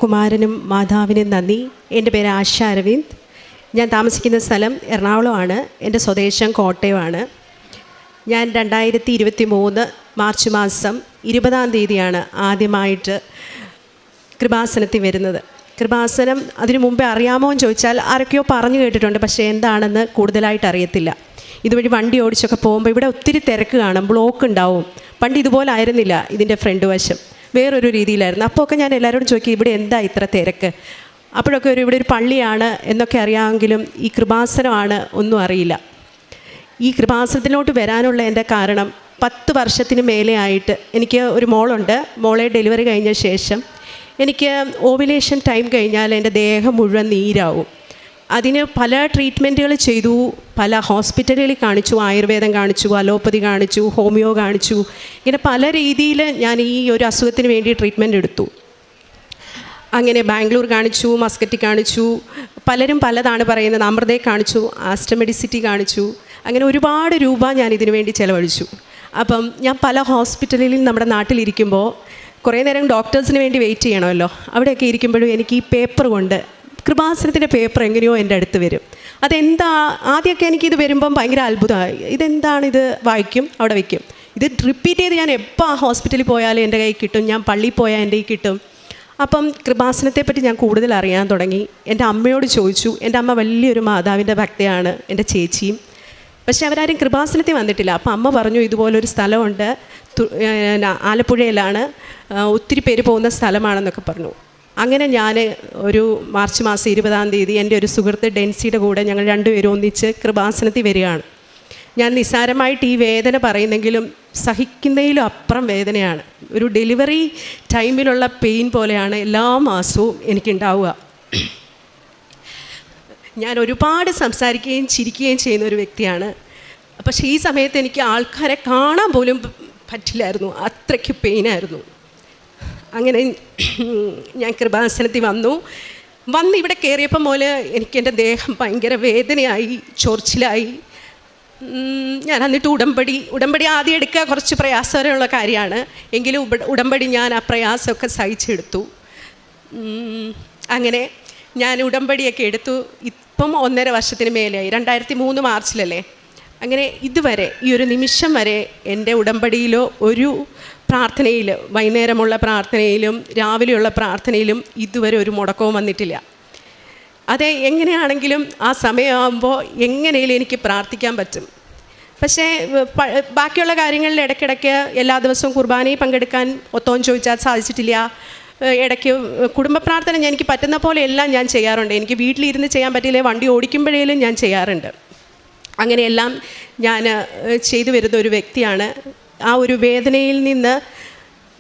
കുമാരനും മാതാവിനും നന്ദി. എൻ്റെ പേര് ആശ അരവിന്ദ്. ഞാൻ താമസിക്കുന്ന സ്ഥലം എറണാകുളമാണ്. എൻ്റെ സ്വദേശം കോട്ടയമാണ്. ഞാൻ 2023 മാർച്ച് മാസം 20-ാം തീയതിയാണ് ആദ്യമായിട്ട് കൃപാസനത്തിൽ വരുന്നത്. കൃപാസനം അതിനു മുമ്പേ അറിയാമോ എന്ന് ചോദിച്ചാൽ ആരൊക്കെയോ പറഞ്ഞു കേട്ടിട്ടുണ്ട്, പക്ഷേ എന്താണെന്ന് കൂടുതലായിട്ട് അറിയത്തില്ല. ഇതുവഴി വണ്ടി ഓടിച്ചൊക്കെ പോകുമ്പോൾ ഇവിടെ ഒത്തിരി തിരക്ക് കാണും, ബ്ലോക്ക് ഉണ്ടാവും. പണ്ട് ഇതുപോലെ ആയിരുന്നില്ല, ഇതിൻ്റെ ഫ്രണ്ട് വശം വേറൊരു രീതിയിലായിരുന്നു. അപ്പോൾ ഒക്കെ ഞാൻ എല്ലാവരോടും ചോദിക്കും, ഇവിടെ എന്താ ഇത്ര തിരക്ക്? അപ്പോഴൊക്കെ ഇവിടെ ഒരു പള്ളിയാണ് എന്നൊക്കെ അറിയാമെങ്കിലും ഈ കൃപാസനമാണ് ഒന്നും അറിയില്ല. ഈ കൃപാസനത്തിലോട്ട് വരാനുള്ള എൻ്റെ കാരണം 10 വർഷത്തിന് മേലെ ആയിട്ട് എനിക്ക് ഒരു മോളുണ്ട്. മോളെ ഡെലിവറി കഴിഞ്ഞ ശേഷം എനിക്ക് ഓവുലേഷൻ ടൈം കഴിഞ്ഞാൽ എൻ്റെ ദേഹം മുഴുവൻ നീരാവും. അതിന് പല ട്രീറ്റ്മെൻറ്റുകൾ ചെയ്തു, പല ഹോസ്പിറ്റലുകളിൽ കാണിച്ചു, ആയുർവേദം കാണിച്ചു, അലോപ്പതി കാണിച്ചു, ഹോമിയോ കാണിച്ചു. ഇങ്ങനെ പല രീതിയിൽ ഞാൻ ഈ ഒരു അസുഖത്തിന് വേണ്ടി ട്രീറ്റ്മെൻറ്റ് എടുത്തു. അങ്ങനെ ബാംഗ്ലൂർ കാണിച്ചു, മസ്കറ്റ് കാണിച്ചു, പലരും പലതാണ് പറയുന്നത്. അമൃതയെ കാണിച്ചു, ആസ്റ്റമെഡിസിറ്റി കാണിച്ചു. അങ്ങനെ ഒരുപാട് രൂപ ഞാൻ ഇതിനു വേണ്ടി ചിലവഴിച്ചു. അപ്പം ഞാൻ പല ഹോസ്പിറ്റലിൽ നമ്മുടെ നാട്ടിലിരിക്കുമ്പോൾ കുറേ നേരം ഡോക്ടേഴ്സിന് വേണ്ടി വെയിറ്റ് ചെയ്യണമല്ലോ. അവിടെയൊക്കെ ഇരിക്കുമ്പോഴും എനിക്ക് ഈ പേപ്പർ കൊണ്ട് കൃപാസനത്തിൻ്റെ പേപ്പർ എങ്ങനെയോ എൻ്റെ അടുത്ത് വരും. അതെന്താ, ആദ്യമൊക്കെ എനിക്കിത് വരുമ്പം ഭയങ്കര അത്ഭുതമായി. ഇതെന്താണിത്? വായിക്കും, അവിടെ വയ്ക്കും. ഇത് റിപ്പീറ്റ് ചെയ്ത് ഞാൻ എപ്പോൾ ആ ഹോസ്പിറ്റലിൽ പോയാലും എൻ്റെ കയ്യിൽ കിട്ടും, ഞാൻ പള്ളിയിൽ പോയാൽ എൻ്റെ കയ്യിൽ കിട്ടും. അപ്പം കൃപാസനത്തെപ്പറ്റി ഞാൻ കൂടുതൽ അറിയാൻ തുടങ്ങി. എൻ്റെ അമ്മയോട് ചോദിച്ചു. എൻ്റെ അമ്മ വലിയൊരു മാതാവിൻ്റെ ഭക്തയാണ്, എൻ്റെ ചേച്ചിയും. പക്ഷേ അവരാരും കൃപാസനത്തിൽ വന്നിട്ടില്ല. അപ്പം അമ്മ പറഞ്ഞു, ഇതുപോലൊരു സ്ഥലമുണ്ട്, ആലപ്പുഴയിലാണ്, ഒത്തിരി പേര് പോകുന്ന സ്ഥലമാണെന്നൊക്കെ പറഞ്ഞു. അങ്ങനെ ഞാൻ ഒരു മാർച്ച് മാസം 20-ാം തീയതി എൻ്റെ ഒരു സുഹൃത്ത് ഡെൻസിയുടെ കൂടെ ഞങ്ങൾ രണ്ടുപേരും ഒന്നിച്ച് കൃപാസനത്തിൽ വരികയാണ്. ഞാൻ നിസ്സാരമായിട്ട് ഈ വേദന പറയുന്നെങ്കിലും സഹിക്കുന്നതിലും അപ്പുറം വേദനയാണ്. ഒരു ഡെലിവറി ടൈമിലുള്ള പെയിൻ പോലെയാണ് എല്ലാ മാസവും എനിക്കുണ്ടാവുക. ഞാൻ ഒരുപാട് സംസാരിക്കുകയും ചിരിക്കുകയും ചെയ്യുന്ന ഒരു വ്യക്തിയാണ്. പക്ഷേ ഈ സമയത്ത് എനിക്ക് ആൾക്കാരെ കാണാൻ പോലും പറ്റില്ലായിരുന്നു, അത്രയ്ക്ക് പെയിനായിരുന്നു. അങ്ങനെ ഞാൻ കൃപാസനത്തിൽ വന്ന് ഇവിടെ കയറിയപ്പം പോലെ എനിക്ക് എൻ്റെ ദേഹം ഭയങ്കര വേദനയായി, ചൊറിച്ചിലായി. ഞാൻ എന്നിട്ട് ഉടമ്പടി ആദ്യം എടുക്കുക കുറച്ച് പ്രയാസകരമുള്ള കാര്യമാണ്. എങ്കിലും ഉടമ്പടി ഞാൻ ആ പ്രയാസമൊക്കെ സഹിച്ചെടുത്തു. അങ്ങനെ ഞാൻ ഉടമ്പടിയൊക്കെ എടുത്തു. ഇപ്പം 1.5 വർഷത്തിന് മേലെയായി. 2003 മാർച്ചിലല്ലേ. അങ്ങനെ ഇതുവരെ ഈ ഒരു നിമിഷം വരെ എൻ്റെ ഉടമ്പടിയിലോ ഒരു പ്രാർത്ഥനയിൽ, വൈകുന്നേരമുള്ള പ്രാർത്ഥനയിലും രാവിലെയുള്ള പ്രാർത്ഥനയിലും ഇതുവരെ ഒരു മുടക്കവും വന്നിട്ടില്ല. അതെ, എങ്ങനെയാണെങ്കിലും ആ സമയമാകുമ്പോൾ എങ്ങനെയും എനിക്ക് പ്രാർത്ഥിക്കാൻ പറ്റും. പക്ഷേ ബാക്കിയുള്ള കാര്യങ്ങളിൽ ഇടയ്ക്കിടയ്ക്ക് എല്ലാ ദിവസവും കുർബാനയിൽ പങ്കെടുക്കാൻ ഒത്തോം ചോദിച്ചാൽ സാധിച്ചിട്ടില്ല. ഇടയ്ക്ക് കുടുംബ പ്രാർത്ഥന എനിക്ക് പറ്റുന്ന പോലെ എല്ലാം ഞാൻ ചെയ്യാറുണ്ട്. എനിക്ക് വീട്ടിലിരുന്ന് ചെയ്യാൻ പറ്റില്ലേ, വണ്ടി ഓടിക്കുമ്പോഴേലും ഞാൻ ചെയ്യാറുണ്ട്. അങ്ങനെയെല്ലാം ഞാൻ ചെയ്തു വരുന്ന ഒരു വ്യക്തിയാണ്. ആ ഒരു വേദനയിൽ നിന്ന്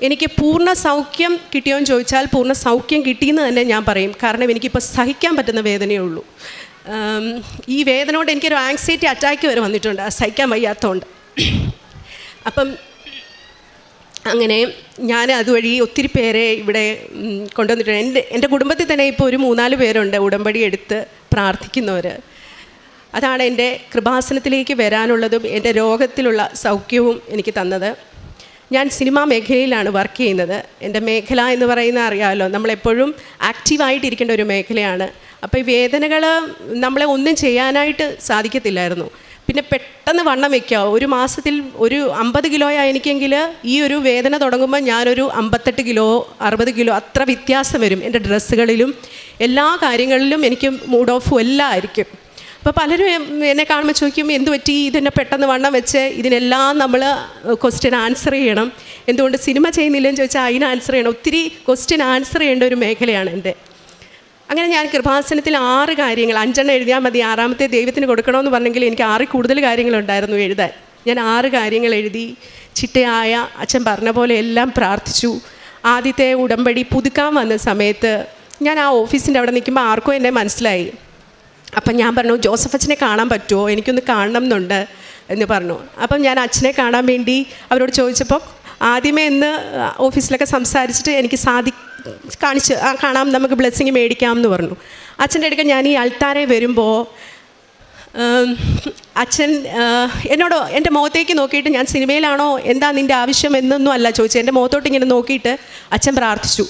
എനിക്ക് പൂർണ്ണ സൗഖ്യം കിട്ടിയോ എന്ന് ചോദിച്ചാൽ പൂർണ്ണ സൗഖ്യം കിട്ടിയെന്ന് തന്നെ ഞാൻ പറയും. കാരണം എനിക്കിപ്പോൾ സഹിക്കാൻ പറ്റുന്ന വേദനയേ ഉള്ളൂ. ഈ വേദനയോട് എനിക്കൊരു ആങ്സൈറ്റി അറ്റാക്ക് വരെ വന്നിട്ടുണ്ട്, സഹിക്കാൻ വയ്യാത്തതുകൊണ്ട്. അപ്പം അങ്ങനെ ഞാൻ അതുവഴി ഒത്തിരി പേരെ ഇവിടെ കൊണ്ടുവന്നിട്ടുണ്ട്. എൻ്റെ കുടുംബത്തിൽ തന്നെ ഇപ്പോൾ ഒരു 3-4 പേരുണ്ട് ഉടമ്പടി എടുത്ത് പ്രാർത്ഥിക്കുന്നവർ. അതാണ് എൻ്റെ കൃപാസനത്തിലേക്ക് വരാനുള്ളതും എൻ്റെ രോഗത്തിലുള്ള സൗഖ്യവും എനിക്ക് തന്നത്. ഞാൻ സിനിമാ മേഖലയിലാണ് വർക്ക് ചെയ്യുന്നത്. എൻ്റെ മേഖല എന്ന് പറയുന്ന അറിയാമല്ലോ, നമ്മളെപ്പോഴും ആക്റ്റീവായിട്ടിരിക്കേണ്ട ഒരു മേഖലയാണ്. അപ്പോൾ ഈ വേദനകൾ നമ്മളെ ഒന്നും ചെയ്യാനായിട്ട് സാധിക്കത്തില്ലായിരുന്നു. പിന്നെ പെട്ടെന്ന് വണ്ണം വയ്ക്കുക. ഒരു മാസത്തിൽ ഒരു 50 കിലോയാണ് എനിക്കെങ്കിൽ ഈ ഒരു വേദന തുടങ്ങുമ്പോൾ ഞാനൊരു 58 കിലോ 60 കിലോ അത്ര വ്യത്യാസം വരും. എൻ്റെ ഡ്രസ്സുകളിലും എല്ലാ കാര്യങ്ങളിലും എനിക്ക് മൂഡ് ഓഫും എല്ലാം ആയിരിക്കും. അപ്പോൾ പലരും എന്നെ കാണുമ്പോൾ ചോദിക്കും, എന്ത് പറ്റി ഇതിനെ പെട്ടെന്ന് വണ്ണം വെച്ച്? ഇതിനെല്ലാം നമ്മൾ ക്വസ്റ്റ്യൻ ആൻസർ ചെയ്യണം. എന്തുകൊണ്ട് സിനിമ ചെയ്യുന്നില്ലെന്ന് ചോദിച്ചാൽ അതിന് ആൻസർ ചെയ്യണം. ഒത്തിരി ക്വസ്റ്റ്യൻ ആൻസർ ചെയ്യേണ്ട ഒരു മേഖലയാണ് എൻ്റെ. അങ്ങനെ ഞാൻ കൃപാസനത്തിൽ 6 കാര്യങ്ങൾ, 5 എഴുതിയാൽ മതി, 6ാമത്തെ ദൈവത്തിന് കൊടുക്കണമെന്ന് പറഞ്ഞെങ്കിൽ എനിക്ക് 6 കൂടുതൽ കാര്യങ്ങളുണ്ടായിരുന്നു എഴുതാൻ. ഞാൻ 6 കാര്യങ്ങൾ എഴുതി ചിട്ടയായ അച്ഛൻ പറഞ്ഞ പോലെ എല്ലാം പ്രാർത്ഥിച്ചു. ആദ്യത്തെ ഉടമ്പടി പുതുക്കാൻ വന്ന സമയത്ത് ഞാൻ ആ ഓഫീസിൻ്റെ അവിടെ നിൽക്കുമ്പോൾ ആർക്കും എന്നെ മനസ്സിലായി. അപ്പം ഞാൻ പറഞ്ഞു, ജോസഫ് അച്ഛനെ കാണാൻ പറ്റുമോ, എനിക്കൊന്ന് കാണണം എന്നുണ്ട് എന്ന് പറഞ്ഞു. അപ്പം ഞാൻ അച്ഛനെ കാണാൻ വേണ്ടി അവരോട് ചോദിച്ചപ്പോൾ ആദ്യമേ ഇന്ന് ഓഫീസിലൊക്കെ സംസാരിച്ചിട്ട് എനിക്ക് കാണാം, നമുക്ക് ബ്ലെസ്സിങ് മേടിക്കാം എന്ന് പറഞ്ഞു. അച്ഛൻ്റെ അടുക്ക ഞാൻ ഈ അൾത്താരെ വരുമ്പോൾ അച്ഛൻ എന്നോട് എൻ്റെ മുഖത്തേക്ക് നോക്കിയിട്ട്, ഞാൻ സിനിമയിലാണോ, എന്താ നിൻ്റെ ആവശ്യം എന്നൊന്നും അല്ല ചോദിച്ചത്, എൻ്റെ മുഖത്തോട്ട് ഇങ്ങനെ നോക്കിയിട്ട് അച്ഛൻ പ്രാർത്ഥിച്ചു.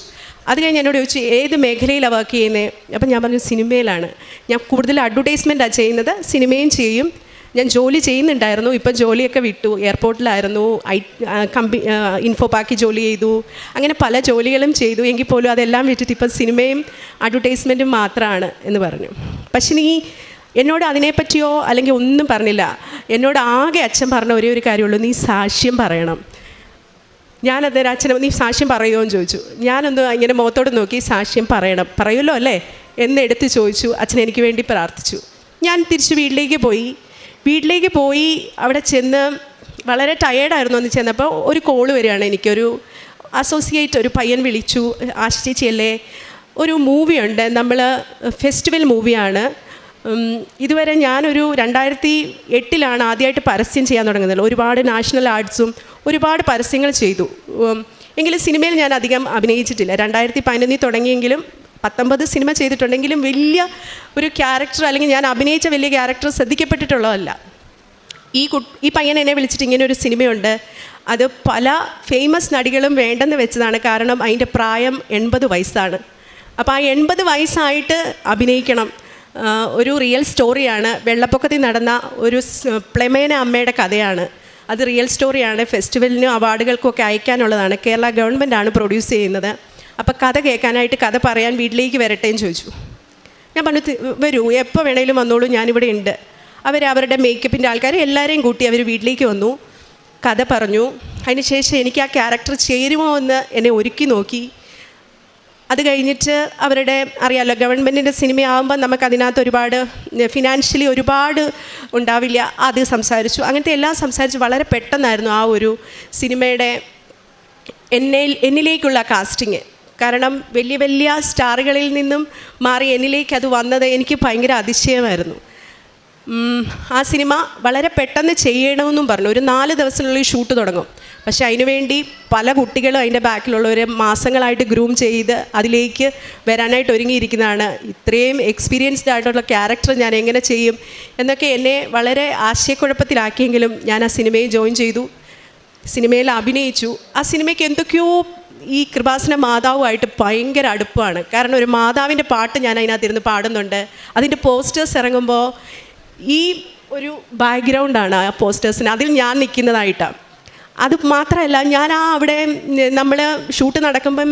അത് കഴിഞ്ഞ് എന്നോട് ചോദിച്ചു ഏത് മേഖലയിലാണ് വർക്ക് ചെയ്യുന്നത്. അപ്പം ഞാൻ പറഞ്ഞു സിനിമയിലാണ്. ഞാൻ കൂടുതൽ അഡ്വർടൈസ്മെൻറ്റാണ് ചെയ്യുന്നത്, സിനിമയും ചെയ്യും. ഞാൻ ജോലി ചെയ്യുന്നുണ്ടായിരുന്നു, ഇപ്പം ജോലിയൊക്കെ വിട്ടു. എയർപോർട്ടിലായിരുന്നു, ഇൻഫോ പാർക്കിൽ ജോലി ചെയ്തു, അങ്ങനെ പല ജോലികളും ചെയ്തു. എങ്കിൽ പോലും അതെല്ലാം വിട്ടിട്ട് ഇപ്പം സിനിമയും അഡ്വർടൈസ്മെൻറ്റും മാത്രമാണ് എന്ന് പറഞ്ഞു. പക്ഷേ നീ എന്നോട് അതിനെപ്പറ്റിയോ അല്ലെങ്കിൽ ഒന്നും പറഞ്ഞില്ല. എന്നോട് ആകെ അച്ഛൻ പറഞ്ഞ ഒരേ ഒരു കാര്യമുള്ളൂ, നീ സാക്ഷ്യം പറയണം. ഞാനത് അച്ഛനെ നീ സാക്ഷ്യം പറയുമോ എന്ന് ചോദിച്ചു. ഞാനൊന്ന് ഇങ്ങനെ മുഖത്തോട് നോക്കി, സാക്ഷ്യം പറയുമല്ലോ അല്ലേ എന്നെടുത്ത് ചോദിച്ചു. അച്ഛൻ എനിക്ക് വേണ്ടി പ്രാർത്ഥിച്ചു. ഞാൻ തിരിച്ച് വീട്ടിലേക്ക് പോയി അവിടെ ചെന്ന് വളരെ ടയേർഡായിരുന്നു. എന്ന് ചെന്നപ്പോൾ ഒരു കോള് വരികയാണ്. എനിക്കൊരു അസോസിയേറ്റ് ഒരു പയ്യൻ വിളിച്ചു, ആശ ചേച്ചിയല്ലേ, ഒരു മൂവിയുണ്ട്, നമ്മൾ ഫെസ്റ്റിവൽ മൂവിയാണ്. ഇതുവരെ ഞാനൊരു 2008 ആദ്യമായിട്ട് പരസ്യം ചെയ്യാൻ തുടങ്ങുന്നത്. ഒരുപാട് നാഷണൽ ആർട്സും ഒരുപാട് പരസ്യങ്ങൾ ചെയ്തു. എങ്കിലും സിനിമയിൽ ഞാൻ അധികം അഭിനയിച്ചിട്ടില്ല. 2011 തുടങ്ങിയെങ്കിലും 19 സിനിമ ചെയ്തിട്ടുണ്ടെങ്കിലും വലിയ ഒരു ക്യാരക്ടർ അല്ലെങ്കിൽ ഞാൻ അഭിനയിച്ച വലിയ ക്യാരക്ടർ ശ്രദ്ധിക്കപ്പെട്ടിട്ടുള്ളതല്ല. ഈ പയ്യൻ എന്നെ വിളിച്ചിട്ട് ഇങ്ങനെ ഒരു സിനിമയുണ്ട്, അത് പല ഫേമസ് നടികളും വേണ്ടെന്ന് വെച്ചതാണ്. കാരണം അതിൻ്റെ പ്രായം 80 വയസ്സാണ്. അപ്പോൾ ആ 80 വയസ്സായിട്ട് അഭിനയിക്കണം. ഒരു റിയൽ സ്റ്റോറിയാണ്. വെള്ളപ്പൊക്കത്തിൽ നടന്ന ഒരു പ്ലെമേന അമ്മയുടെ കഥയാണ്. അത് റിയൽ സ്റ്റോറിയാണ്. ഫെസ്റ്റിവലിനും അവാർഡുകൾക്കൊക്കെ അയക്കാനുള്ളതാണ്. കേരള ഗവൺമെൻറ്റാണ് പ്രൊഡ്യൂസ് ചെയ്യുന്നത്. അപ്പോൾ കഥ കേൾക്കാനായിട്ട്, കഥ പറയാൻ വീട്ടിലേക്ക് വരട്ടെ എന്ന് ചോദിച്ചു. ഞാൻ പറഞ്ഞു വരൂ, എപ്പോൾ വേണേലും വന്നോളൂ, ഞാനിവിടെ ഉണ്ട്. അവരുടെ മേക്കപ്പിൻ്റെ ആൾക്കാർ എല്ലാവരെയും കൂട്ടി അവർ വീട്ടിലേക്ക് വന്നു, കഥ പറഞ്ഞു. അതിനുശേഷം എനിക്ക് ആ ക്യാരക്ടർ ചേരുമോ എന്ന് എന്നെ ഒരുക്കി നോക്കി. അത് കഴിഞ്ഞിട്ട് അവരുടെ അറിയാമല്ലോ, ഗവൺമെൻറ്റിൻ്റെ സിനിമയാകുമ്പോൾ നമുക്കതിനകത്ത് ഒരുപാട് ഫിനാൻഷ്യലി ഒരുപാട് ഉണ്ടാവില്ല. അത് സംസാരിച്ചു. അങ്ങനത്തെ എല്ലാം സംസാരിച്ച് വളരെ പെട്ടെന്നായിരുന്നു ആ ഒരു സിനിമയുടെ എന്നിലേക്കുള്ള കാസ്റ്റിങ്. കാരണം വലിയ വലിയ സ്റ്റാറുകളിൽ നിന്നും മാറി എന്നിലേക്ക് അത് വന്നത് എനിക്ക് ഭയങ്കര അതിശയമായിരുന്നു. ആ സിനിമ വളരെ പെട്ടെന്ന് ചെയ്യണമെന്നും പറഞ്ഞു. ഒരു 4 ദിവസത്തിനുള്ളിൽ ഷൂട്ട് തുടങ്ങും. പക്ഷേ അതിനുവേണ്ടി പല കുട്ടികളും അതിൻ്റെ ബാക്കിലുള്ളവർ മാസങ്ങളായിട്ട് ഗ്രൂം ചെയ്ത് അതിലേക്ക് വരാനായിട്ട് ഒരുങ്ങിയിരിക്കുന്നതാണ്. ഇത്രയും എക്സ്പീരിയൻസ്ഡ് ആയിട്ടുള്ള ക്യാരക്ടർ ഞാൻ എങ്ങനെ ചെയ്യും എന്നൊക്കെ എന്നെ വളരെ ആശയക്കുഴപ്പത്തിലാക്കിയെങ്കിലും ഞാൻ ആ സിനിമയിൽ ജോയിൻ ചെയ്തു. സിനിമയിൽ അഭിനയിച്ചു. ആ സിനിമയ്ക്ക് എന്തൊക്കെയോ ഈ കൃപാസന മാതാവുമായിട്ട് ഭയങ്കര അടുപ്പമാണ്. കാരണം ഒരു മാതാവിൻ്റെ പാട്ട് ഞാൻ അതിനകത്തിരുന്ന് പാടുന്നുണ്ട്. അതിൻ്റെ പോസ്റ്റേഴ്സ് ഇറങ്ങുമ്പോൾ ഈ ഒരു ബാക്ക്ഗ്രൗണ്ടാണ് ആ പോസ്റ്റേഴ്സിന്, അതിൽ ഞാൻ നിൽക്കുന്നതായിട്ടാണ്. അത് മാത്രമല്ല, ഞാൻ അവിടെ നമ്മൾ ഷൂട്ട് നടക്കുമ്പം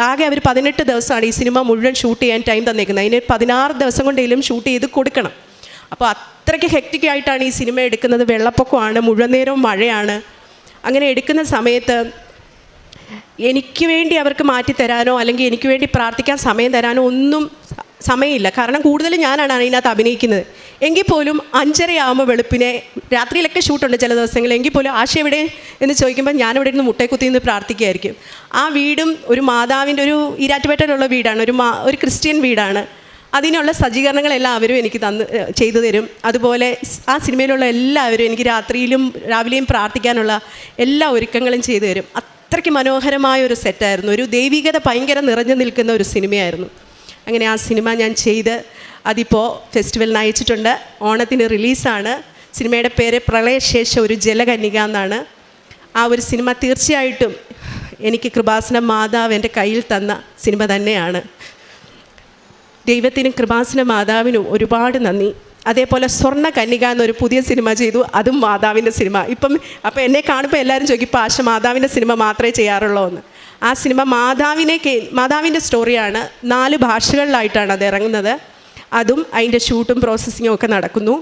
ആകെ അവർ 18 ദിവസമാണ് ഈ സിനിമ മുഴുവൻ ഷൂട്ട് ചെയ്യാൻ ടൈം തന്നേക്കുന്നത്. അതിന് 16 ദിവസം കൊണ്ടെങ്കിലും ഷൂട്ട് ചെയ്ത് കൊടുക്കണം. അപ്പോൾ അത്രയ്ക്ക് ഹെക്റ്റിക്കായിട്ടാണ് ഈ സിനിമ എടുക്കുന്നത്. വെള്ളപ്പൊക്കമാണ്, മുഴുവൻ നേരവും മഴയാണ്. അങ്ങനെ എടുക്കുന്ന സമയത്ത് എനിക്ക് വേണ്ടി അവർക്ക് മാറ്റിത്തരാനോ അല്ലെങ്കിൽ എനിക്ക് വേണ്ടി പ്രാർത്ഥിക്കാൻ സമയം തരാനോ ഒന്നും സമയമില്ല. കാരണം കൂടുതലും ഞാനാണ് അതിനകത്ത് അഭിനയിക്കുന്നത്. എങ്കിൽ പോലും 5:30 വെളുപ്പിനെ, രാത്രിയിലൊക്കെ ഷൂട്ടുണ്ട് ചില ദിവസങ്ങളിൽ, എങ്കിൽ പോലും ആശ എവിടെ എന്ന് ചോദിക്കുമ്പോൾ ഞാനിവിടെ ഇരുന്ന് മുട്ടേക്കുത്തി നിന്ന് പ്രാർത്ഥിക്കുകയായിരിക്കും. ആ വീടും ഒരു മാതാവിൻ്റെ ഒരു ഈരാറ്റുപേട്ടയിലുള്ള വീടാണ്, ഒരു ക്രിസ്ത്യൻ വീടാണ്. അതിനുള്ള സജ്ജീകരണങ്ങളെല്ലാം അവരും എനിക്ക് ചെയ്തു തരും. അതുപോലെ ആ സിനിമയിലുള്ള എല്ലാവരും എനിക്ക് രാത്രിയിലും രാവിലെയും പ്രാർത്ഥിക്കാനുള്ള എല്ലാ ഒരുക്കങ്ങളും ചെയ്തു തരും. അത്രയ്ക്ക് മനോഹരമായ ഒരു സെറ്റായിരുന്നു. ഒരു ദൈവികത ഭയങ്കര നിറഞ്ഞു നിൽക്കുന്ന ഒരു സിനിമയായിരുന്നു. അങ്ങനെ ആ സിനിമ ഞാൻ ചെയ്ത് അതിപ്പോൾ ഫെസ്റ്റിവലിന് അയച്ചിട്ടുണ്ട്. ഓണത്തിന് റിലീസാണ്. സിനിമയുടെ പേര് പ്രളയശേഷം ഒരു ജലകന്യക എന്നാണ്. ആ ഒരു സിനിമ തീർച്ചയായിട്ടും എനിക്ക് കൃപാസന മാതാവ് എൻ്റെ കയ്യിൽ തന്ന സിനിമ തന്നെയാണ്. ദൈവത്തിനും കൃപാസന മാതാവിനും ഒരുപാട് നന്ദി. അതേപോലെ സ്വർണ്ണ കന്യക എന്നൊരു പുതിയ സിനിമ ചെയ്തു, അതും മാതാവിൻ്റെ സിനിമ. അപ്പോൾ എന്നെ കാണുമ്പോൾ എല്ലാവരും ചോദിക്കും, പാശ മാതാവിൻ്റെ സിനിമ മാത്രമേ ചെയ്യാറുള്ളൂ എന്ന്. ആ സിനിമ മാതാവിൻ്റെ സ്റ്റോറിയാണ്. 4 ഭാഷകളിലായിട്ടാണ് അത് ഇറങ്ങുന്നത്. അതും അതിൻ്റെ ഷൂട്ടും പ്രോസസ്സിങ്ങും ഒക്കെ നടക്കുന്നു.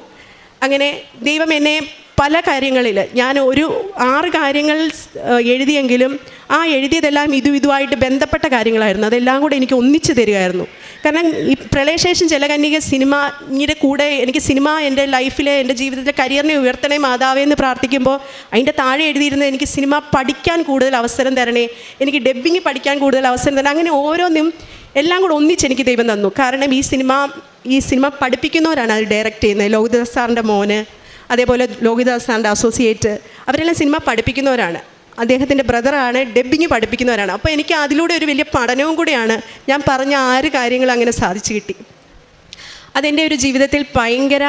അങ്ങനെ ദൈവം എന്നെ പല കാര്യങ്ങളിൽ, ഞാൻ ഒരു 6 കാര്യങ്ങൾ എഴുതിയെങ്കിലും ആ എഴുതിയതെല്ലാം ഇതുമായിട്ട് ബന്ധപ്പെട്ട കാര്യങ്ങളായിരുന്നു. അതെല്ലാം കൂടെ എനിക്ക് ഒന്നിച്ചു തരികയായിരുന്നു. കാരണം ഈ പ്രളയശേഷം ജലകന്യക സിനിമയുടെ കൂടെ എനിക്ക് സിനിമ എൻ്റെ ലൈഫിലെ, എൻ്റെ ജീവിതത്തിലെ കരിയറിനെ ഉയർത്തണേ മാതാവേ എന്ന് പ്രാർത്ഥിക്കുമ്പോൾ അതിൻ്റെ താഴെ എഴുതിയിരുന്നത് എനിക്ക് സിനിമ പഠിക്കാൻ കൂടുതൽ അവസരം തരണേ, എനിക്ക് ഡബ്ബിങ് പഠിക്കാൻ കൂടുതൽ അവസരം തരണം. അങ്ങനെ ഓരോന്നും എല്ലാം കൂടെ ഒന്നിച്ച് എനിക്ക് ദൈവം തന്നു. കാരണം ഈ സിനിമ പഠിപ്പിക്കുന്നവരാണ് അത് ഡയറക്റ്റ് ചെയ്യുന്നത്. ലോഹിതദാസ് സാറിൻ്റെ മോന്, അതേപോലെ ലോഹിതദാസ് സാറിൻ്റെ അസോസിയേറ്റ്, അവരെല്ലാം സിനിമ പഠിപ്പിക്കുന്നവരാണ്. അദ്ദേഹത്തിൻ്റെ ബ്രദറാണ് ഡബ്ബിങ് പഠിപ്പിക്കുന്നവരാണ്. അപ്പോൾ എനിക്ക് അതിലൂടെ ഒരു വലിയ പഠനവും കൂടിയാണ്. ഞാൻ പറഞ്ഞ 6 കാര്യങ്ങൾ അങ്ങനെ സാധിച്ചു കിട്ടി. അതെൻ്റെ ഒരു ജീവിതത്തിൽ ഭയങ്കര,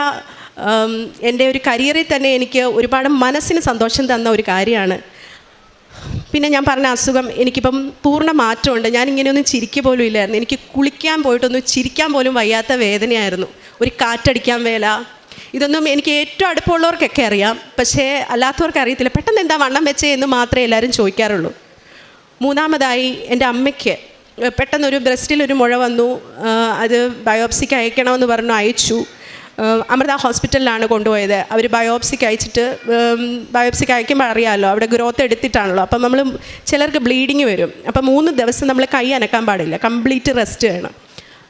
എൻ്റെ ഒരു കരിയറിൽ തന്നെ എനിക്ക് ഒരുപാട് മനസ്സിന് സന്തോഷം തന്ന ഒരു കാര്യമാണ്. പിന്നെ ഞാൻ പറഞ്ഞ അസുഖം എനിക്കിപ്പം പൂർണ്ണ മാറ്റമുണ്ട്. ഞാനിങ്ങനെയൊന്നും ചിരിക്കുക പോലും ഇല്ലായിരുന്നു. എനിക്ക് കുളിക്കാൻ പോയിട്ടൊന്നും ചിരിക്കാൻ പോലും വയ്യാത്ത വേദനയായിരുന്നു. ഒരു കാറ്റടിക്കാൻ വേല, ഇതൊന്നും എനിക്ക് ഏറ്റവും അടുപ്പമുള്ളവർക്കൊക്കെ അറിയാം, പക്ഷേ അല്ലാത്തവർക്ക് അറിയത്തില്ല. പെട്ടെന്ന് എന്താ വണ്ണം വെച്ചേ എന്ന് മാത്രമേ എല്ലാവരും ചോദിക്കാറുള്ളൂ. മൂന്നാമതായി എൻ്റെ അമ്മയ്ക്ക് പെട്ടെന്നൊരു ബ്രസ്റ്റിലൊരു മുഴ വന്നു. അത് ബയോപ്സിക്ക് അയക്കണമെന്ന് പറഞ്ഞു, അയച്ചു. അമൃത ഹോസ്പിറ്റലിലാണ് കൊണ്ടുപോയത്. അവർ ബയോപ്സിക്ക് അയച്ചിട്ട്, ബയോപ്സിക്ക് അയക്കുമ്പോൾ അറിയാമല്ലോ അവിടെ ഗ്രോത്ത് എടുത്തിട്ടാണല്ലോ, അപ്പം നമ്മൾ ചിലർക്ക് ബ്ലീഡിങ് വരും. അപ്പം 3 ദിവസം നമ്മൾ കൈ അനക്കാൻ പാടില്ല, കംപ്ലീറ്റ് റെസ്റ്റ് വേണം.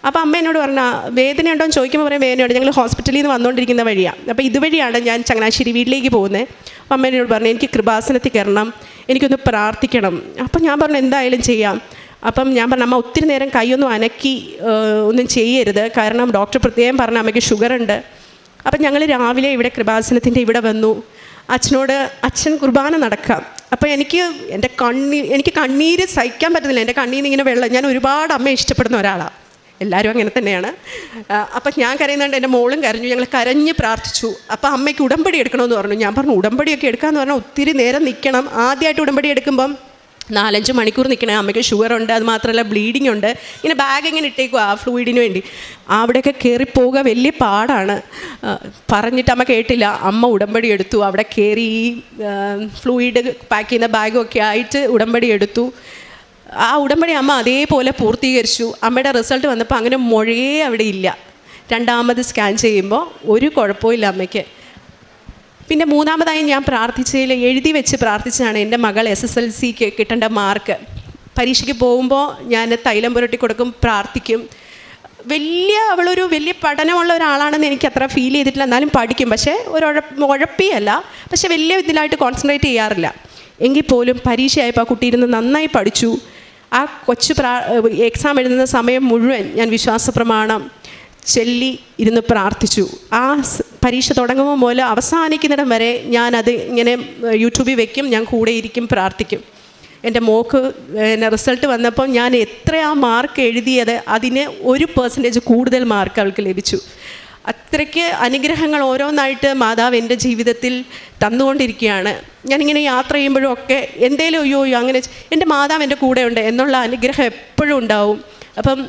അപ്പോൾ അമ്മ എന്നോട് പറഞ്ഞാൽ വേദനയുണ്ടോ എന്ന് ചോദിക്കുമ്പോൾ പറയാം വേദനയുണ്ട്. ഞങ്ങൾ ഹോസ്പിറ്റലിൽ നിന്ന് വന്നുകൊണ്ടിരിക്കുന്ന വഴിയാണ്. അപ്പോൾ ഇതുവഴിയാണ് ഞാൻ ചങ്ങനാശ്ശേരി വീട്ടിലേക്ക് പോകുന്നത്. അപ്പം അമ്മ എന്നോട് പറഞ്ഞു എനിക്ക് കൃപാസനത്തിൽ കയറണം, എനിക്കൊന്ന് പ്രാർത്ഥിക്കണം. അപ്പം ഞാൻ പറഞ്ഞു എന്തായാലും ചെയ്യാം. അപ്പം ഞാൻ പറഞ്ഞു അമ്മ ഒത്തിരി നേരം കൈയൊന്നും അനക്കി ഒന്നും ചെയ്യരുത്, കാരണം ഡോക്ടർ പ്രത്യേകം പറഞ്ഞ അമ്മയ്ക്ക് ഷുഗറുണ്ട്. അപ്പം ഞങ്ങൾ രാവിലെ ഇവിടെ കൃപാസനത്തിൻ്റെ ഇവിടെ വന്നു. അച്ഛനോട് അച്ഛൻ കുർബാന നടക്കാം. അപ്പോൾ എനിക്ക് കണ്ണീര് സഹിക്കാൻ പറ്റുന്നില്ല. എൻ്റെ കണ്ണീര് ഇങ്ങനെ വെള്ളം. ഞാൻ ഒരുപാട് അമ്മയെ ഇഷ്ടപ്പെടുന്ന ഒരാളാണ്, എല്ലാവരും അങ്ങനെ തന്നെയാണ്. അപ്പം ഞാൻ കരയുന്നുണ്ട്, എൻ്റെ മോളും കരഞ്ഞു. ഞങ്ങൾ കരഞ്ഞ് പ്രാർത്ഥിച്ചു. അപ്പോൾ അമ്മയ്ക്ക് ഉടമ്പടി എടുക്കണമെന്ന് പറഞ്ഞു. ഞാൻ പറഞ്ഞു ഉടമ്പടിയൊക്കെ എടുക്കാമെന്ന് പറഞ്ഞാൽ ഒത്തിരി നേരം നിൽക്കണം. ആദ്യമായിട്ട് ഉടമ്പടി എടുക്കുമ്പം 4-5 മണിക്കൂർ നിൽക്കണേ. അമ്മയ്ക്ക് ഷുഗറുണ്ട്, അത് മാത്രമല്ല ബ്ലീഡിങ് ഉണ്ട്. ഇങ്ങനെ ബാഗ് ഇങ്ങനെ ഇട്ടേക്കും ആ ഫ്ലൂയിഡിന് വേണ്ടി. അവിടെയൊക്കെ കയറിപ്പോവുക വലിയ പാടാണ്. പറഞ്ഞിട്ട് അമ്മ കേട്ടില്ല. അമ്മ ഉടമ്പടി എടുത്തു. അവിടെ കയറി ഈ ഫ്ലൂയിഡ് പാക്ക് ചെയ്യുന്ന ബാഗൊക്കെ ആയിട്ട് ഉടമ്പടി എടുത്തു. ആ ഉടമ്പടി അമ്മ അതേപോലെ പൂർത്തീകരിച്ചു. അമ്മയുടെ റിസൾട്ട് വന്നപ്പോൾ അങ്ങനെ മുഴയേ അവിടെ ഇല്ല. 2ാമത് സ്കാൻ ചെയ്യുമ്പോൾ ഒരു കുഴപ്പമില്ല അമ്മയ്ക്ക്. പിന്നെ 3ാമതായി ഞാൻ പ്രാർത്ഥിച്ചതിൽ എഴുതി വെച്ച് പ്രാർത്ഥിച്ചതാണ് എൻ്റെ മകൾ SSLCക്ക് കിട്ടേണ്ട മാർക്ക്. പരീക്ഷയ്ക്ക് പോകുമ്പോൾ ഞാൻ തൈലം പുരട്ടി കൊടുക്കും, പ്രാർത്ഥിക്കും. അവളൊരു വലിയ പഠനമുള്ള ഒരാളാണെന്ന് എനിക്ക് അത്ര ഫീൽ ചെയ്തിട്ടില്ല. എന്നാലും പഠിക്കും, പക്ഷേ ഉഴപ്പിയല്ല, പക്ഷേ വലിയ ഇതിലായിട്ട് കോൺസെൻട്രേറ്റ് ചെയ്യാറില്ല. എങ്കിൽ പോലും പരീക്ഷയായപ്പോൾ ആ കുട്ടി ഇരുന്ന് നന്നായി പഠിച്ചു. ആ കൊച്ചു എക്സാം എഴുതുന്ന സമയം മുഴുവൻ ഞാൻ വിശ്വാസ പ്രമാണം ചൊല്ലി ഇരുന്ന് പ്രാർത്ഥിച്ചു. ആ പരീക്ഷ തുടങ്ങുമ്പോൾ മുതൽ അവസാനിക്കുന്നിടം വരെ ഞാനത് ഇങ്ങനെ യൂട്യൂബിൽ വെക്കും, ഞാൻ കൂടെ ഇരിക്കും, പ്രാർത്ഥിക്കും. എൻ്റെ മോക്ക് റിസൾട്ട് വന്നപ്പോൾ ഞാൻ എത്രയാ മാർക്ക് എഴുതിയത് അതിന് 1% കൂടുതൽ മാർക്ക് അവൾക്ക് ലഭിച്ചു. അത്രയ്ക്ക് അനുഗ്രഹങ്ങൾ ഓരോന്നായിട്ട് മാതാവ് എൻ്റെ ജീവിതത്തിൽ തന്നുകൊണ്ടിരിക്കുകയാണ്. ഞാനിങ്ങനെ യാത്ര ചെയ്യുമ്പോഴും ഒക്കെ എന്തേലും അയ്യോ അങ്ങനെ എൻ്റെ മാതാവ് എൻ്റെ കൂടെയുണ്ട് എന്നുള്ള അനുഗ്രഹം എപ്പോഴും ഉണ്ടാവും. അപ്പം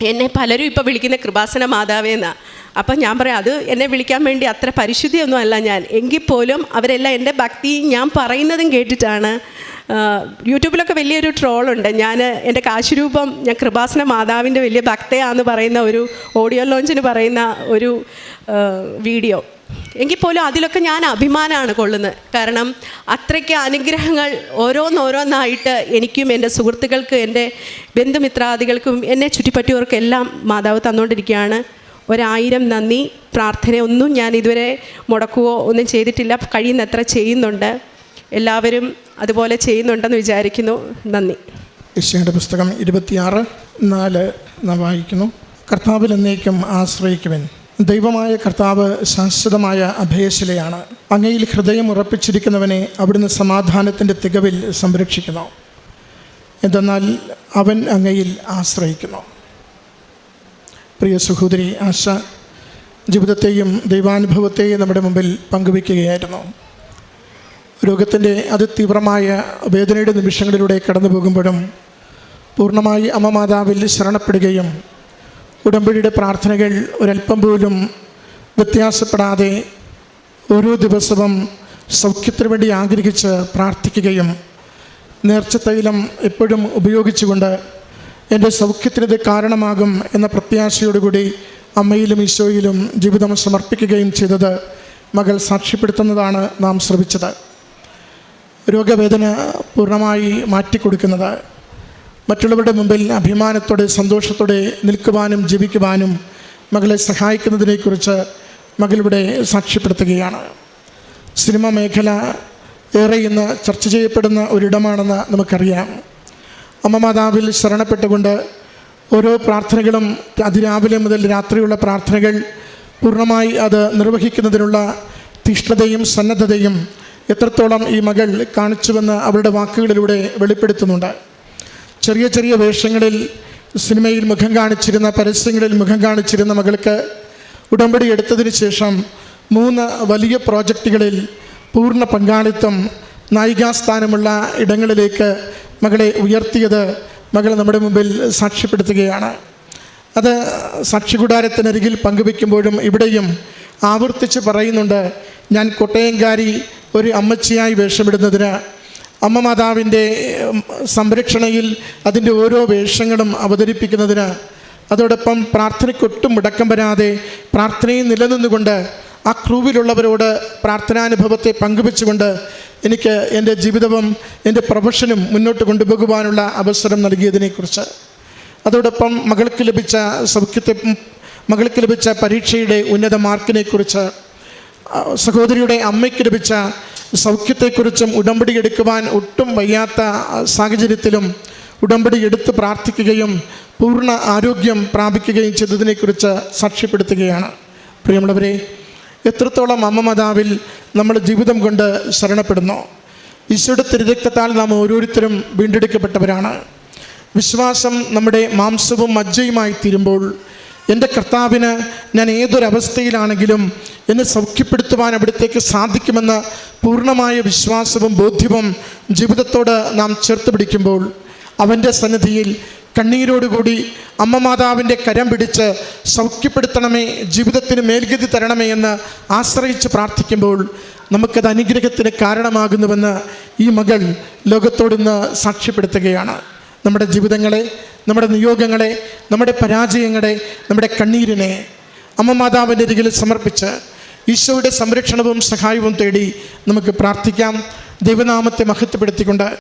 എന്നെ പലരും ഇപ്പോൾ വിളിക്കുന്ന കൃപാസന മാതാവേന്നാണ്. അപ്പം ഞാൻ പറയാം അത് എന്നെ വിളിക്കാൻ വേണ്ടി അത്ര പരിശുദ്ധിയൊന്നും അല്ല ഞാൻ. എങ്കിൽ പോലും അവരെല്ലാം എൻ്റെ ഭക്തി ഞാൻ പറയുന്നതും കേട്ടിട്ടാണ്. യൂട്യൂബിലൊക്കെ വലിയൊരു ട്രോളുണ്ട്. എൻ്റെ കാശുരൂപം ഞാൻ കൃപാസന മാതാവിൻ്റെ വലിയ ഭക്തയാണെന്ന് പറയുന്ന ഒരു ഓഡിയോ ലോഞ്ചിന് പറയുന്ന ഒരു വീഡിയോ. എങ്കിൽ പോലും അതിലൊക്കെ ഞാൻ അഭിമാനമാണ് കൊള്ളുന്നത്. കാരണം അത്രയ്ക്ക് അനുഗ്രഹങ്ങൾ ഓരോന്നോരോന്നായിട്ട് എനിക്കും എൻ്റെ സുഹൃത്തുക്കൾക്ക്, എൻ്റെ ബന്ധുമിത്രാദികൾക്കും, എന്നെ ചുറ്റിപ്പറ്റിയവർക്കെല്ലാം മാതാവ് തന്നുകൊണ്ടിരിക്കുകയാണ്. 1000 നന്ദി. പ്രാർത്ഥനയൊന്നും ഞാൻ ഇതുവരെ മുടക്കുകയോ ഒന്നും ചെയ്തിട്ടില്ല. കഴിയുന്നത്ര ചെയ്യുന്നുണ്ട്. എല്ലാവരും അതുപോലെ ചെയ്യുന്നുണ്ടെന്ന് വിചാരിക്കുന്നു. നന്ദി. യെശയ്യായുടെ പുസ്തകം 26:4 നാം വായിക്കുന്നു. കർത്താവിൽ എന്നേക്കും ആശ്രയിക്കുവൻ. ദൈവമായ കർത്താവ് ശാശ്വതമായ അഭയശിലയാണ്. അങ്ങയിൽ ഹൃദയം ഉറപ്പിച്ചിരിക്കുന്നവനെ അവിടുന്ന് സമാധാനത്തിൻ്റെ തികവിൽ സംരക്ഷിക്കുന്നു. എന്തെന്നാൽ അവൻ അങ്ങയിൽ ആശ്രയിക്കുന്നു. പ്രിയ സഹോദരി ആശ ജീവിതത്തെയും ദൈവാനുഭവത്തെയും നമ്മുടെ മുമ്പിൽ പങ്കുവയ്ക്കുകയായിരുന്നു. രോഗത്തിൻ്റെ അതിതീവ്രമായ വേദനയുടെ നിമിഷങ്ങളിലൂടെ കടന്നു പോകുമ്പോഴും പൂർണ്ണമായി അമ്മ മാതാവിൽ ശരണപ്പെടുകയും ഉടമ്പടിയുടെ പ്രാർത്ഥനകൾ ഒരല്പം പോലും വ്യത്യാസപ്പെടാതെ ഓരോ ദിവസവും സൗഖ്യത്തിന് വേണ്ടി ആഗ്രഹിച്ച് പ്രാർത്ഥിക്കുകയും നേർച്ചത്തൈലം എപ്പോഴും ഉപയോഗിച്ചുകൊണ്ട് എൻ്റെ സൗഖ്യത്തിനത് കാരണമാകും എന്ന പ്രത്യാശയോടുകൂടി അമ്മയിലും ഈശോയിലും ജീവിതം സമർപ്പിക്കുകയും ചെയ്തത് മകൾ സാക്ഷ്യപ്പെടുത്തുന്നതാണ് നാം ശ്രമിച്ചത്. രോഗവേദന പൂർണ്ണമായി മാറ്റിക്കൊടുക്കുന്നത്, മറ്റുള്ളവരുടെ മുമ്പിൽ അഭിമാനത്തോടെ സന്തോഷത്തോടെ നിൽക്കുവാനും ജീവിക്കുവാനും മകളെ സഹായിക്കുന്നതിനെക്കുറിച്ച് മകളിവിടെ സാക്ഷ്യപ്പെടുത്തുകയാണ്. സിനിമ മേഖല ഏറെ ഇന്ന് ചർച്ച ചെയ്യപ്പെടുന്ന ഒരിടമാണെന്ന് നമുക്കറിയാം. അമ്മ മാതാവിൽ ശരണപ്പെട്ടുകൊണ്ട് ഓരോ പ്രാർത്ഥനകളും അതിരാവിലെ മുതൽ രാത്രിയുള്ള പ്രാർത്ഥനകൾ പൂർണ്ണമായി അത് നിർവഹിക്കുന്നതിനുള്ള തീഷ്ണതയും സന്നദ്ധതയും എത്രത്തോളം ഈ മകൾ കാണിച്ചുവെന്ന് അവരുടെ വാക്കുകളിലൂടെ വെളിപ്പെടുത്തുന്നുണ്ട്. ചെറിയ ചെറിയ വേഷങ്ങളിൽ സിനിമയിൽ മുഖം കാണിച്ചിരുന്ന, പരസ്യങ്ങളിൽ മുഖം കാണിച്ചിരുന്ന മകൾക്ക് ഉടമ്പടി എടുത്തതിന് ശേഷം 3 വലിയ പ്രോജക്റ്റുകളിൽ പൂർണ്ണ പങ്കാളിത്തം നായികാസ്ഥാനമുള്ള ഇടങ്ങളിലേക്ക് മകളെ ഉയർത്തിയത് മകൾ നമ്മുടെ മുമ്പിൽ സാക്ഷ്യപ്പെടുത്തുകയാണ്. അത് സാക്ഷികൂടാരത്തിനരികിൽ പങ്കുവെക്കുമ്പോഴും ഇവിടെയും ആവർത്തിച്ച് പറയുന്നുണ്ട്, ഞാൻ കോട്ടയംകാരി ഒരു അമ്മച്ചിയായി വേഷമിടുന്നതിന്, അമ്മ മാതാവിൻ്റെ സംരക്ഷണയിൽ അതിൻ്റെ ഓരോ വേഷങ്ങളും അവതരിപ്പിക്കുന്നതിന്, അതോടൊപ്പം പ്രാർത്ഥനയ്ക്കൊട്ടും മുടക്കം വരാതെ പ്രാർത്ഥനയിൽ നിലനിന്നുകൊണ്ട് ആ ക്രൂവിലുള്ളവരോട് പ്രാർത്ഥനാനുഭവത്തെ പങ്കുവെച്ചുകൊണ്ട് എനിക്ക് എൻ്റെ ജീവിതവും എൻ്റെ പ്രൊഫഷനും മുന്നോട്ട് കൊണ്ടുപോകുവാനുള്ള അവസരം നൽകിയതിനെക്കുറിച്ച്, അതോടൊപ്പം മകൾക്ക് ലഭിച്ച പരീക്ഷയുടെ ഉന്നത മാർക്കിനെക്കുറിച്ച്, സഹോദരിയുടെ അമ്മയ്ക്ക് ലഭിച്ച സൗഖ്യത്തെക്കുറിച്ചും, ഉടമ്പടി എടുക്കുവാൻ ഒട്ടും വയ്യാത്ത സാഹചര്യത്തിലും ഉടമ്പടി എടുത്ത് പ്രാർത്ഥിക്കുകയും പൂർണ്ണ ആരോഗ്യം പ്രാപിക്കുകയും ചെയ്തതിനെക്കുറിച്ച് സാക്ഷ്യപ്പെടുത്തുകയാണ്. പ്രിയമുള്ളവരെ, എത്രത്തോളം അമ്മ മാതാവിൽ നമ്മൾ ജീവിതം കൊണ്ട് ശരണപ്പെടുന്നു. ഈശോയുടെ തിരുരക്തത്താൽ നാം ഓരോരുത്തരും വീണ്ടെടുക്കപ്പെട്ടവരാണ്. വിശ്വാസം നമ്മുടെ മാംസവും മജ്ജയുമായി തീരുമ്പോൾ എൻ്റെ കർത്താവിന് ഞാൻ ഏതൊരവസ്ഥയിലാണെങ്കിലും എന്നെ സൗഖ്യപ്പെടുത്തുവാൻ അവിടത്തേക്ക് സാധിക്കുമെന്ന പൂർണ്ണമായ വിശ്വാസവും ബോധ്യവും ജീവിതത്തോട് നാം ചേർത്ത് പിടിക്കുമ്പോൾ അവൻ്റെ സന്നിധിയിൽ കണ്ണീരോടുകൂടി അമ്മ മാതാവിൻ്റെ കരം പിടിച്ച് സൗഖ്യപ്പെടുത്തണമേ, ജീവിതത്തിന് മേൽഗതി തരണമേ എന്ന് ആശ്രയിച്ച് പ്രാർത്ഥിക്കുമ്പോൾ നമുക്കത് അനുഗ്രഹത്തിന് കാരണമാകുന്നുവെന്ന് ഈ മകൾ ലോകത്തോടിന്ന് സാക്ഷ്യപ്പെടുത്തുകയാണ്. നമ്മുടെ ജീവിതങ്ങളെ, നമ്മുടെ നിയോഗങ്ങളെ, നമ്മുടെ പരാജയങ്ങളെ, നമ്മുടെ കണ്ണീരിനെ അമ്മ മാതാവിൻ്റെ അരികിൽ സമർപ്പിച്ച് ഈശോയുടെ സംരക്ഷണവും സഹായവും തേടി നമുക്ക് പ്രാർത്ഥിക്കാം. ദൈവനാമത്തെ മഹത്വപ്പെടുത്തിക്കൊണ്ട്